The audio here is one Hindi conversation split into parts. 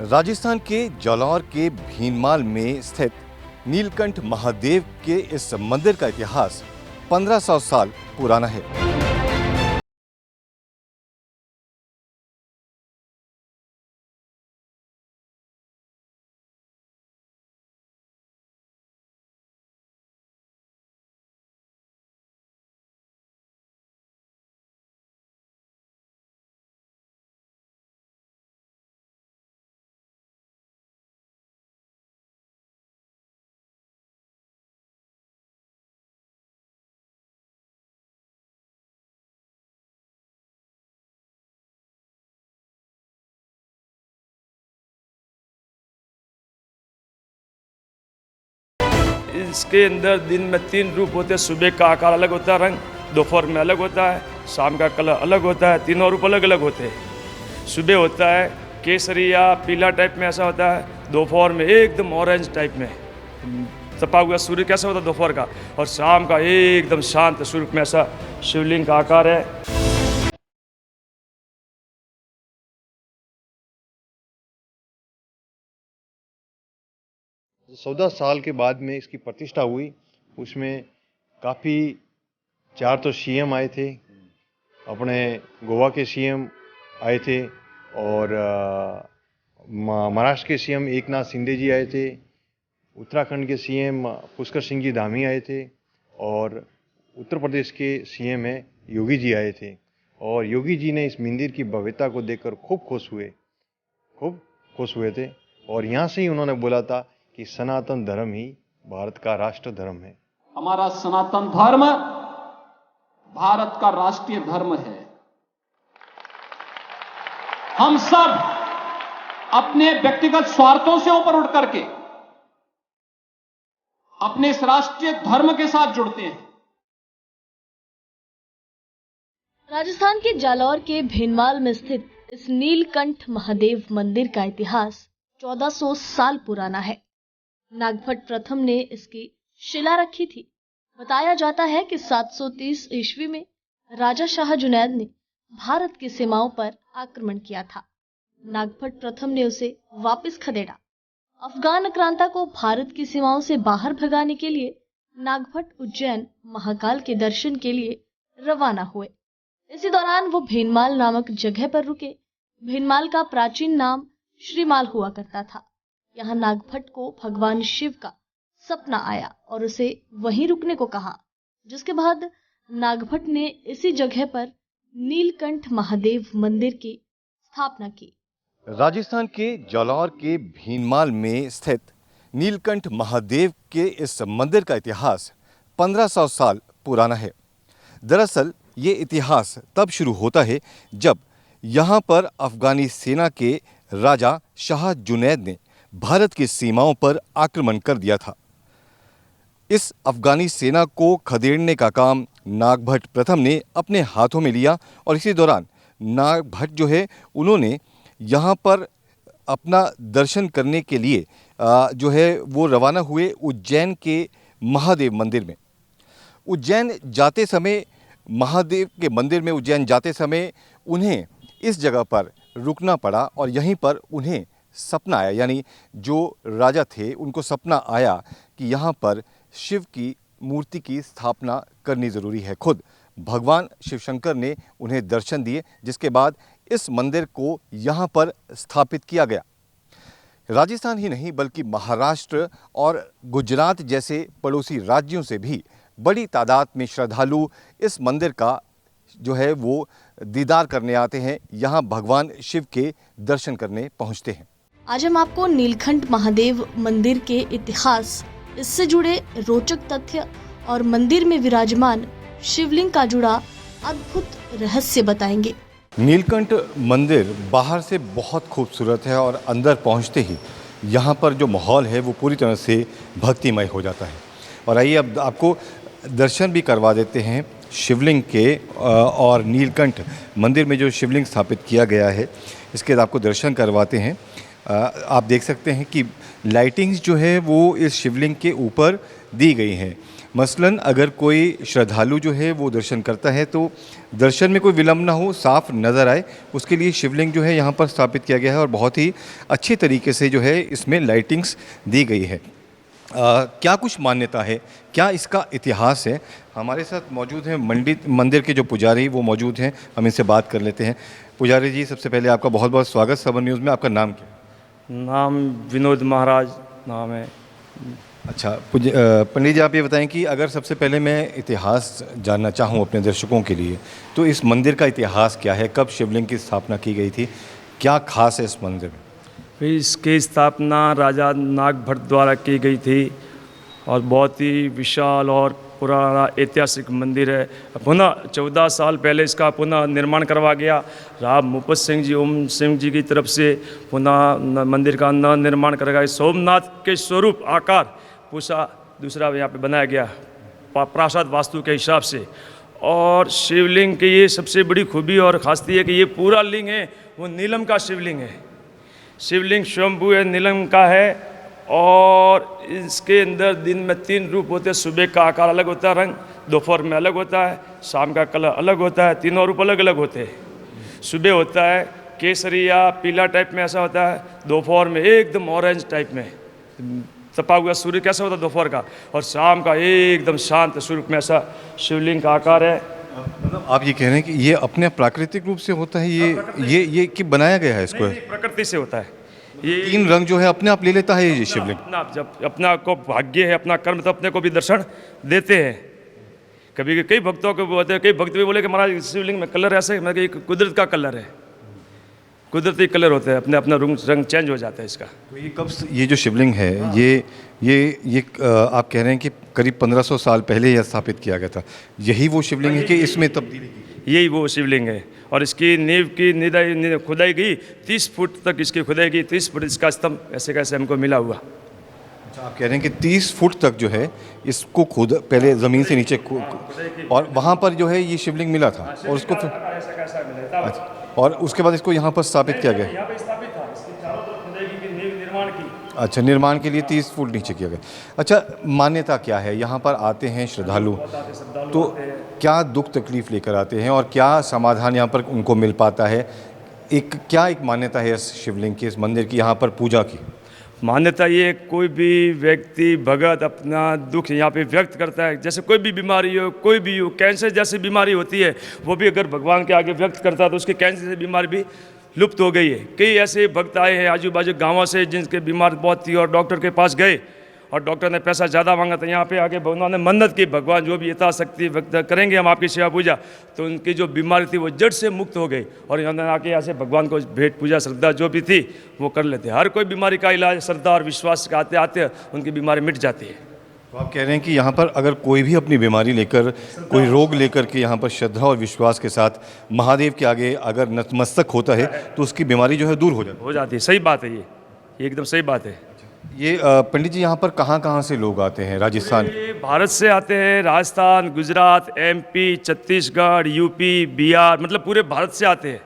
राजस्थान के जालौर के भीनमाल में स्थित नीलकंठ महादेव के इस मंदिर का इतिहास 1500 साल पुराना है। इसके अंदर दिन में 3 रूप होते हैं। सुबह का आकार अलग होता है, रंग दोपहर में अलग होता है, शाम का कलर अलग होता है। तीनों रूप अलग अलग होते हैं। सुबह होता है केसरी या पीला टाइप में ऐसा होता है, दोपहर में एकदम ऑरेंज टाइप में तपा हुआ सूर्य कैसा होता है दोपहर का, और शाम का एकदम शांत स्वरूप में ऐसा शिवलिंग का आकार है। 14 साल के बाद में इसकी प्रतिष्ठा हुई। उसमें काफ़ी 4 तो सीएम आए थे, अपने गोवा के सीएम आए थे, और महाराष्ट्र के सीएम एकनाथ शिंदे जी आए थे, उत्तराखंड के सीएम पुष्कर सिंह जी धामी आए थे, और उत्तर प्रदेश के सीएम है योगी जी आए थे। और योगी जी ने इस मंदिर की भव्यता को देखकर खूब खुश हुए थे, और यहाँ से ही उन्होंने बोला था कि सनातन धर्म ही भारत का राष्ट्र धर्म है। हमारा सनातन धर्म भारत का राष्ट्रीय धर्म है। हम सब अपने व्यक्तिगत स्वार्थों से ऊपर उठ करके अपने इस राष्ट्रीय धर्म के साथ जुड़ते हैं। राजस्थान के जालौर के भीनमाल में स्थित इस नीलकंठ महादेव मंदिर का इतिहास 1400 साल पुराना है। नागभट्ट प्रथम ने इसकी शिला रखी थी। बताया जाता है कि 730 ईस्वी में राजा शाह जुनैद ने भारत की सीमाओं पर आक्रमण किया था। नागभट्ट प्रथम ने उसे वापस खदेड़ा। अफगान आक्रांता को भारत की सीमाओं से बाहर भगाने के लिए नागभट्ट उज्जैन महाकाल के दर्शन के लिए रवाना हुए। इसी दौरान वो भीनमाल नामक जगह पर रुके। भीनमाल का प्राचीन नाम श्रीमाल हुआ करता था। यहाँ नागभट्ट को भगवान शिव का सपना आया और उसे वहीं रुकने को कहा, जिसके बाद नागभट्ट ने इसी जगह पर नीलकंठ महादेव मंदिर की स्थापना की। राजस्थान के जालौर के भीनमाल में स्थित नीलकंठ महादेव के इस मंदिर का इतिहास 1500 साल पुराना है। दरअसल ये इतिहास तब शुरू होता है जब यहाँ पर अफगानी सेना के राजा शाह जुनैद ने भारत की सीमाओं पर आक्रमण कर दिया था। इस अफगानी सेना को खदेड़ने का काम नागभट्ट प्रथम ने अपने हाथों में लिया, और इसी दौरान नागभट्ट जो है उन्होंने यहाँ पर अपना दर्शन करने के लिए जो है वो रवाना हुए उज्जैन के महादेव मंदिर में। उज्जैन जाते समय महादेव के मंदिर में उज्जैन जाते समय उन्हें इस जगह पर रुकना पड़ा, और यहीं पर उन्हें सपना आया, यानी जो राजा थे उनको सपना आया कि यहाँ पर शिव की मूर्ति की स्थापना करनी ज़रूरी है। खुद भगवान शिव शंकर ने उन्हें दर्शन दिए, जिसके बाद इस मंदिर को यहाँ पर स्थापित किया गया। राजस्थान ही नहीं बल्कि महाराष्ट्र और गुजरात जैसे पड़ोसी राज्यों से भी बड़ी तादाद में श्रद्धालु इस मंदिर का जो है वो दीदार करने आते हैं, यहाँ भगवान शिव के दर्शन करने पहुँचते हैं। आज हम आपको नीलकंठ महादेव मंदिर के इतिहास, इससे जुड़े रोचक तथ्य और मंदिर में विराजमान शिवलिंग का जुड़ा अद्भुत रहस्य बताएंगे। नीलकंठ मंदिर बाहर से बहुत खूबसूरत है, और अंदर पहुंचते ही यहाँ पर जो माहौल है वो पूरी तरह से भक्तिमय हो जाता है। और आइए अब आपको दर्शन भी करवा देते हैं शिवलिंग के, और नीलकंठ मंदिर में जो शिवलिंग स्थापित किया गया है इसके आपको दर्शन करवाते हैं। आप देख सकते हैं कि लाइटिंग्स जो है वो इस शिवलिंग के ऊपर दी गई हैं, मसलन अगर कोई श्रद्धालु जो है वो दर्शन करता है तो दर्शन में कोई विलम्ब ना हो, साफ नज़र आए, उसके लिए शिवलिंग जो है यहाँ पर स्थापित किया गया है और बहुत ही अच्छे तरीके से जो है इसमें लाइटिंग्स दी गई है। क्या कुछ मान्यता है, क्या इसका इतिहास है? हमारे साथ मौजूद हैं मंदिर के जो पुजारी वो मौजूद हैं, हम इनसे बात कर लेते हैं। पुजारी जी, सबसे पहले आपका बहुत बहुत स्वागत सबर न्यूज़ में। आपका नाम क्या है? नाम विनोद महाराज नाम है। अच्छा पंडित जी, आप ये बताएं कि अगर सबसे पहले मैं इतिहास जानना चाहूँ अपने दर्शकों के लिए, तो इस मंदिर का इतिहास क्या है? कब शिवलिंग की स्थापना की गई थी? क्या खास है इस मंदिर में? फिर इसकी स्थापना राजा नागभट्ट द्वारा की गई थी और बहुत ही विशाल और पुराना ऐतिहासिक मंदिर है। पुनः 14 साल पहले इसका पुनः निर्माण करवा गया। राव मुपत सिंह जी, ओम सिंह जी की तरफ से पुनः मंदिर का निर्माण करेगा। सोमनाथ के स्वरूप आकार पूछा दूसरा यहाँ पे बनाया गया प्रासाद वास्तु के हिसाब से। और शिवलिंग की ये सबसे बड़ी खूबी और खासियत है कि ये पूरा लिंग है वो नीलम का शिवलिंग है। शिवलिंग स्वयंभू है, नीलम का है। और इसके अंदर दिन में 3 रूप होते हैं। सुबह का आकार अलग होता है, रंग दोपहर में अलग होता है, शाम का कलर अलग होता है। तीनों रूप अलग अलग होते हैं। सुबह होता है केसरिया पीला टाइप में ऐसा होता है, दोपहर में एकदम ऑरेंज टाइप में तपा हुआ सूर्य कैसा होता है दोपहर का, और शाम का एकदम शांत स्वरूप में ऐसा शिवलिंग का आकार है। मतलब आप ये कह रहे हैं कि ये अपने प्राकृतिक रूप से होता है, ये कि बनाया गया है इसको? नहीं, प्रकृति से होता है। ये 3 रंग जो है अपने आप ले लेता है ये शिवलिंग? अपना जब अपना को भाग्य है, अपना कर्म, तो अपने को भी दर्शन देते हैं। कभी कई भक्तों को बोलते हैं, कई भक्त भी बोले कि महाराज शिवलिंग में कलर ऐसे, मैं कुदरत का कलर है, कुदरती कलर होते हैं, अपने अपना रंग चेंज हो जाता है इसका। तो ये कब ये जो शिवलिंग है ये आप कह रहे हैं कि करीब 1500 साल पहले यह स्थापित किया गया था, यही वो शिवलिंग है कि इसमें तब्दीली की? यही वो शिवलिंग है। और इसकी नींव की खुदाई की 30 फुट तक इसकी खुदाई की, 30 फुट इसका स्तंभ ऐसे कैसे हमको मिला हुआ। अच्छा, आप कह रहे हैं कि 30 फुट तक जो है इसको खुद पहले ज़मीन से नीचे और वहाँ पर जो है ये शिवलिंग मिला था और उसको अच्छा, और उसके बाद इसको यहाँ पर स्थापित किया गया। अच्छा, निर्माण के लिए 30 फुट नीचे किया गया। अच्छा, मान्यता क्या है? यहाँ पर आते हैं श्रद्धालु तो क्या दुख तकलीफ लेकर आते हैं और क्या समाधान यहाँ पर उनको मिल पाता है? एक मान्यता है इस शिवलिंग की, इस मंदिर की, यहाँ पर पूजा की? मान्यता ये, कोई भी व्यक्ति भगत अपना दुख यहाँ पे व्यक्त करता है, जैसे कोई भी बीमारी हो, कोई भी हो, कैंसर जैसी बीमारी होती है, वो भी अगर भगवान के आगे व्यक्त करता है तो उसके कैंसर जैसी बीमारी भी लुप्त हो गई है। कई ऐसे भक्त आए हैं आजू बाजू गाँवों से जिनके बीमार बहुत थी और डॉक्टर के पास गए और डॉक्टर ने पैसा ज़्यादा मांगा था। यहाँ पे आके उन्होंने मन्नत की, भगवान जो भी यथाशक्ति व्यक्त करेंगे हम आपकी सेवा पूजा, तो उनकी जो बीमारी थी वो जड़ से मुक्त हो गई। और इन्होंने आके यहाँ से भगवान को भेंट पूजा श्रद्धा जो भी थी वो कर लेते। हर कोई बीमारी का इलाज श्रद्धा और विश्वास के आते आते उनकी बीमारी मिट जाती है। तो आप कह रहे हैं कि यहाँ पर अगर कोई भी अपनी बीमारी लेकर, कोई रोग लेकर के यहाँ पर श्रद्धा और विश्वास के साथ महादेव के आगे अगर नतमस्तक होता है तो उसकी बीमारी जो है दूर हो जाती है। सही बात है, ये एकदम सही बात है। ये पंडित जी, यहाँ पर कहाँ से लोग आते हैं? राजस्थान, भारत से आते हैं, राजस्थान, गुजरात, MP, छत्तीसगढ़, UP, बिहार, मतलब पूरे भारत से आते हैं।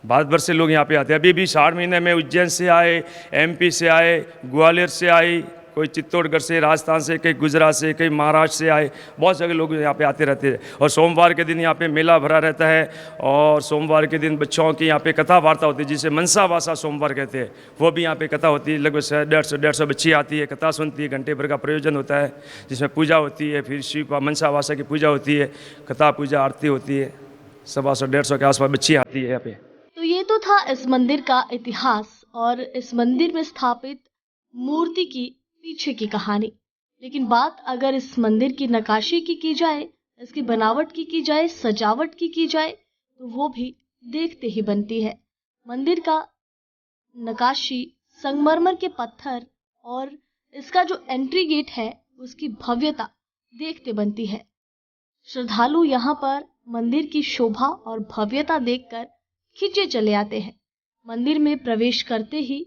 भारत भर से लोग यहाँ पे आते हैं। अभी भी 6 महीने में उज्जैन से आए, MP से आए, ग्वालियर से आए, कोई चित्तौड़गढ़ से, राजस्थान से, कई गुजरात से, कई महाराष्ट्र से आए। बहुत सारे लोग यहाँ पे आते रहते हैं। और सोमवार के दिन यहाँ पे मेला भरा रहता है और सोमवार के दिन बच्चों की यहाँ पे कथा वार्ता होती है जिसे मनसा वासा सोमवार कहते हैं। वो भी यहाँ पे कथा होती है। लगभग 150 बच्ची आती है, कथा सुनती है, घंटे भर का प्रयोजन होता है जिसमें पूजा होती है। फिर शिव मनसा वासा की पूजा होती है, कथा पूजा आरती होती है। 150 के आसपास बच्ची आती है यहाँ पे। तो ये तो था इस मंदिर का इतिहास और इस मंदिर में स्थापित मूर्ति की पीछे की कहानी। लेकिन बात अगर इस मंदिर की नक्काशी की जाए, इसकी बनावट की जाए, सजावट की जाए, तो वो भी देखते ही बनती है। मंदिर का नक्काशी, संगमरमर के पत्थर और इसका जो एंट्री गेट है उसकी भव्यता देखते बनती है। श्रद्धालु यहाँ पर मंदिर की शोभा और भव्यता देखकर खींचे चले आते हैं। मंदिर में प्रवेश करते ही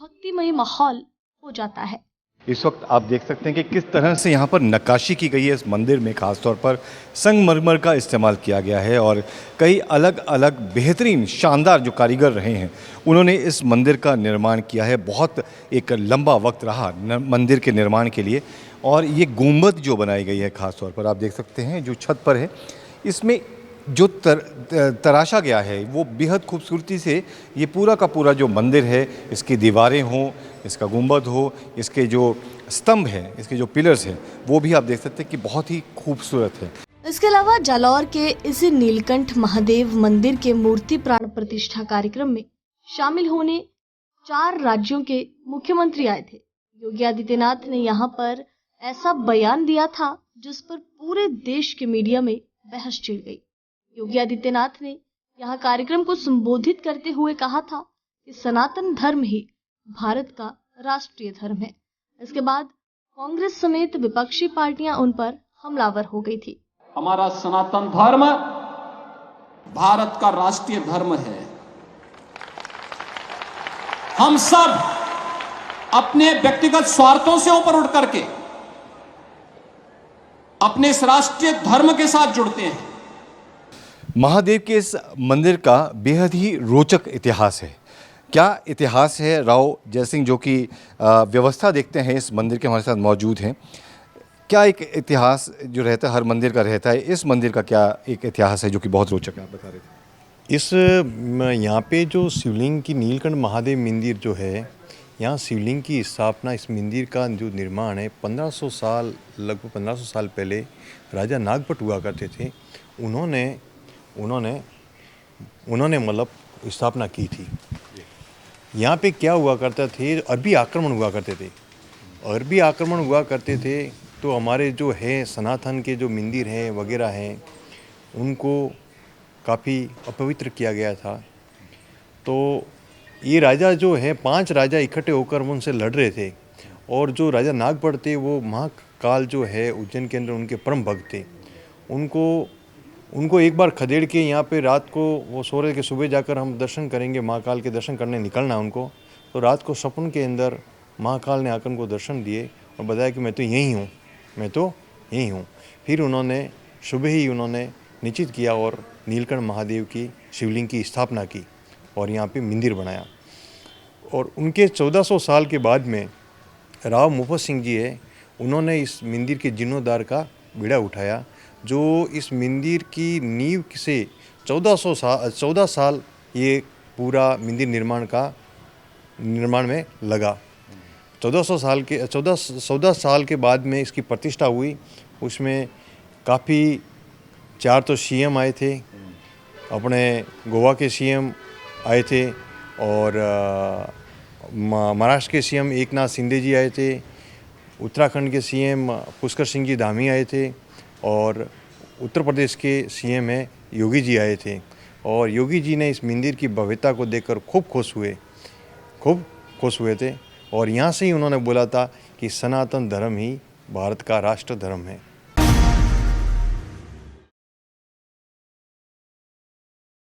भक्तिमय माहौल हो जाता है। इस वक्त आप देख सकते हैं कि किस तरह से यहाँ पर नक्काशी की गई है। इस मंदिर में खासतौर पर संगमरमर का इस्तेमाल किया गया है और कई अलग अलग बेहतरीन शानदार जो कारीगर रहे हैं उन्होंने इस मंदिर का निर्माण किया है। बहुत एक लंबा वक्त रहा मंदिर के निर्माण के लिए और ये गुंबद जो बनाई गई है ख़ास तौर पर आप देख सकते हैं जो छत पर है, इसमें जो तराशा गया है वो बेहद खूबसूरती से ये पूरा का पूरा जो मंदिर है, इसकी दीवारें हों, इसका गुंबद हो, इसके जो स्तंभ हैं, इसके जो पिलर्स हैं, वो भी आप देख सकते हैं कि बहुत ही खूबसूरत है। इसके अलावा जालौर के इसी नीलकंठ महादेव मंदिर के मूर्ति प्राण प्रतिष्ठा कार्यक्रम में शामिल होने 4 राज्यों के मुख्यमंत्री आए थे। योगी आदित्यनाथ ने यहां पर ऐसा बयान दिया था जिस पर पूरे देश के मीडिया में बहस छिड़ गई। योगी आदित्यनाथ ने यहां कार्यक्रम को संबोधित करते हुए कहा था कि सनातन धर्म ही भारत का राष्ट्रीय धर्म है। इसके बाद कांग्रेस समेत विपक्षी पार्टियां उन पर हमलावर हो गई थी। हमारा सनातन धर्म भारत का राष्ट्रीय धर्म है। हम सब अपने व्यक्तिगत स्वार्थों से ऊपर उठ करके अपने इस राष्ट्रीय धर्म के साथ जुड़ते हैं। महादेव के इस मंदिर का बेहद ही रोचक इतिहास है। क्या इतिहास है? राव जयसिंह जो कि व्यवस्था देखते हैं इस मंदिर के, हमारे साथ मौजूद हैं। क्या एक इतिहास जो रहता है हर मंदिर का रहता है, इस मंदिर का क्या एक इतिहास है जो कि बहुत रोचक है, आप बता रहे थे? इस यहाँ पे जो शिवलिंग की नीलकंठ महादेव मंदिर जो है, यहाँ शिवलिंग की स्थापना, इस मंदिर का जो निर्माण है 1500 साल, लगभग 1500 साल पहले राजा नागभट्ट हुआ करते थे। उन्होंने मतलब स्थापना की थी। यहाँ पे क्या हुआ करता थे, अरबी आक्रमण हुआ करते थे। तो हमारे जो है सनातन के जो मंदिर हैं वगैरह हैं, उनको काफ़ी अपवित्र किया गया था। तो ये राजा जो है 5 राजा इकट्ठे होकर उनसे लड़ रहे थे, और जो राजा नागभट्ट थे वो महाकाल जो है उज्जैन के अंदर उनके परम भक्त थे। उनको एक बार खदेड़ के यहाँ पे रात को वो सो रहे कि सुबह जाकर हम दर्शन करेंगे, महाकाल के दर्शन करने निकलना उनको। तो रात को सपन के अंदर महाकाल ने आकर उनको दर्शन दिए और बताया कि मैं तो यहीं हूँ। फिर उन्होंने सुबह ही निश्चित किया और नीलकंठ महादेव की शिवलिंग की स्थापना की और यहाँ पे मंदिर बनाया। और उनके 1400 साल के बाद में राव मुफत सिंह जी है, उन्होंने इस मंदिर के जीर्णोद्धार का बीड़ा उठाया, जो इस मंदिर की नींव से 14 साल ये पूरा मंदिर निर्माण में लगा। 14 साल के बाद में इसकी प्रतिष्ठा हुई। उसमें काफ़ी 4 तो सीएम आए थे, अपने गोवा के सीएम आए थे, और महाराष्ट्र के सीएम एकनाथ शिंदे जी आए थे, उत्तराखंड के सीएम पुष्कर सिंह जी धामी आए थे, और उत्तर प्रदेश के सीएम है योगी जी आए थे। और योगी जी ने इस मंदिर की भव्यता को देखकर खूब खुश हुए थे, और यहाँ से ही उन्होंने बोला था कि सनातन धर्म ही भारत का राष्ट्र धर्म है।